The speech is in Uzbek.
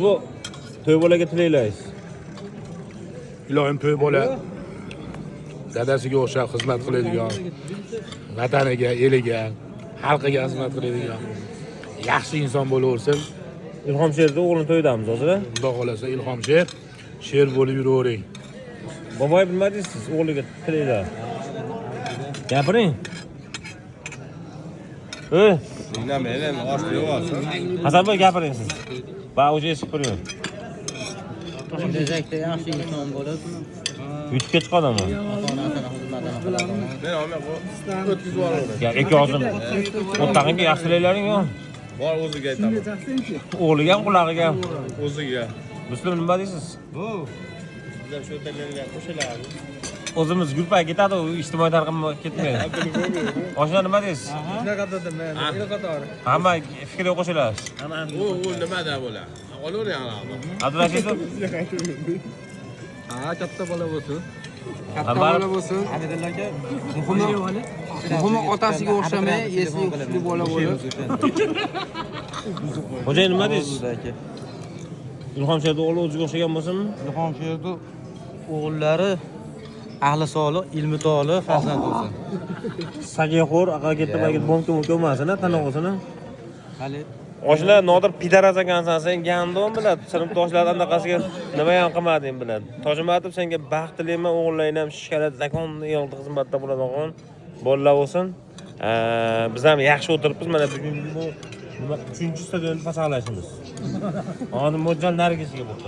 Bu to'y bolaga tilaysiz. Iloyim to'y bola dadasiga o'xshab xizmat qiladigan, vataniga, eliga, xalqiga xizmat qiladigan yaxshi inson bo'laversin. Ilhom Sherda o'g'lini to'ydamiz hozir. Xudo xolasa Ilhom sher bo'lib yuravering. Boboy bilmadingiz siz o'g'liga tilaylar. Gapiring. Men oshni yo'qolsin. Hasanboy gapiring siz. Va o'sha eshik qo'ying. Kelajakda yaxshi inson bo'lib, YouTube'ga chiqadimi? ota-onasini xizmatini qiladi. Men olmay o'tkazib yuboraman. Ya ikki og'zim. O'rtog'ingga yaxshi tilaylaring yo'q. Bor o'ziga aytaman. O'g'liga ham, qulog'iga ham. O'ziga. Muslim nima deysiz? Bizlar shu yerda menga qo'shiladi. O'zimiz gulpay ketadi, u ijtimoiy tarqalma ketmaydi. Oshna nima deysiz? Shunaqa dedim men. El qatori. Hamma fikrga qo'shilasiz. U nimada bo'ladi? Olavering ana. Abdurashidov Katta bola bo'lsin. Katta bola bo'lsin. Hamidullo aka, muhimi otasiga o'xshamay, esli hushli bola bo'lib. xo'jayin nima deysiz? Ilhom Sherda o'g'li o'ziga o'xshagan bo'lsinmi? Ilhom Sherda o'g'illari ahli solih, ilmi toli farzand bo'lsin. Sagayxo'r, aqalga ketib bomka emasini, tanoqasini. Hali Oshlar Nodir pidaraz ekansan, sen gandon biladi, sinfdoshlar anaqasiga nima ham qilmading biladi. Tojimatov senga baxt tilayman, o'g'illarni ham shikalat zakon yoldi xizmatda bo'ladi o'g'on. Bolalar bo'lsin. Biz ham yaxshi o'tiribmiz. Mana bugun bu nima 3-chi stadionni fasahlashimiz. Hozir mo'ljal narigisiga bo'ldi.